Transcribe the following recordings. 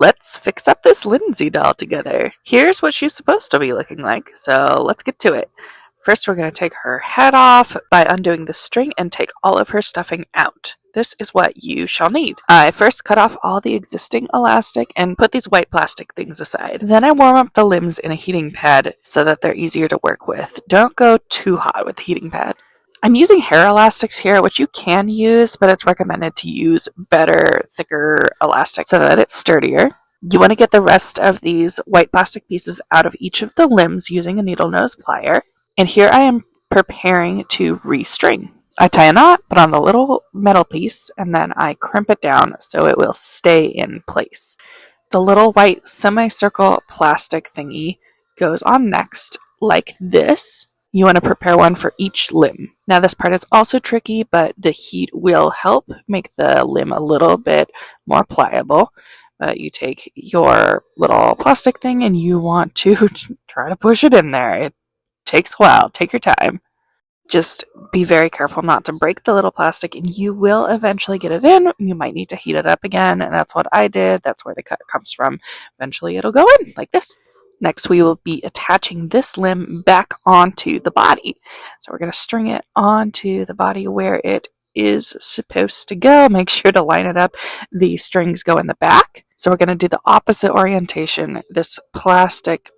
let's fix up this Lindsay doll together. Here's what she's supposed to be looking like, so let's get to it. First, we're going to take her head off by undoing the string and take all of her stuffing out. This is what you shall need. I first cut off all the existing elastic and put these white plastic things aside. Then I warm up the limbs in a heating pad so that they're easier to work with. Don't go too hot with the heating pad. I'm using hair elastics here, which you can use, but it's recommended to use better, thicker elastic so that it's sturdier. You want to get the rest of these white plastic pieces out of each of the limbs using a needle nose plier. And here I am preparing to restring. I tie a knot, put on the little metal piece, and then I crimp it down so it will stay in place. The little white semicircle plastic thingy goes on next, like this. You want to prepare one for each limb. Now this part is also tricky, but the heat will help make the limb a little bit more pliable. You take your little plastic thing and you want to try to push it in there. It takes a while. Take your time. Just be very careful not to break the little plastic, and you will eventually get it in. You might need to heat it up again, and that's what I did. That's where the cut comes from. Eventually it'll go in like this. Next, we will be attaching this limb back onto the body. So we're going to string it onto the body where it is supposed to go. Make sure to line it up. The strings go in the back. So we're going to do the opposite orientation. This plastic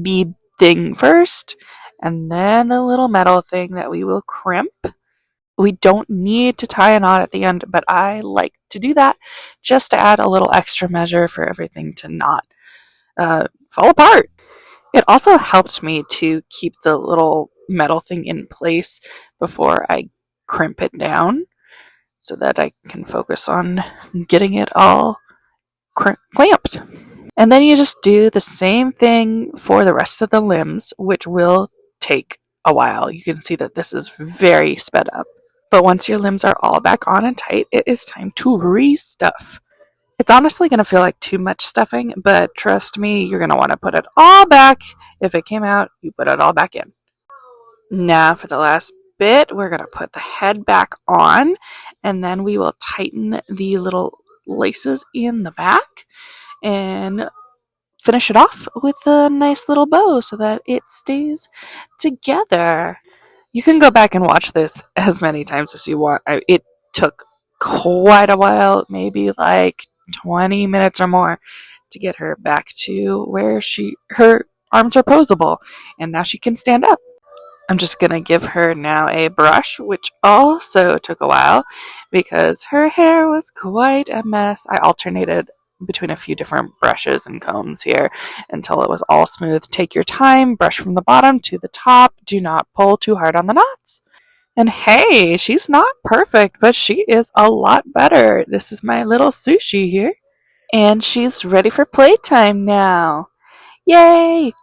bead thing first, and then the little metal thing that we will crimp. We don't need to tie a knot at the end, but I like to do that just to add a little extra measure for everything to not fall apart. It also helped me to keep the little metal thing in place before I crimp it down so that I can focus on getting it all clamped. And then you just do the same thing for the rest of the limbs, which will take a while. You can see that this is very sped up. But once your limbs are all back on and tight, it is time to restuff. It's honestly going to feel like too much stuffing, but trust me, you're going to want to put it all back. If it came out, you put it all back in. Now for the last bit, we're going to put the head back on, and then we will tighten the little laces in the back and finish it off with a nice little bow so that it stays together. You can go back and watch this as many times as you want. It took quite a while, maybe like 20 minutes or more, to get her back to where her arms are posable, and now she can stand up. I'm just going to give her now a brush, which also took a while because her hair was quite a mess. I alternated between a few different brushes and combs here until it was all smooth. Take your time, brush from the bottom to the top. Do not pull too hard on the knots. And hey, she's not perfect, but she is a lot better. This is my little Sushi here. And she's ready for playtime now. Yay!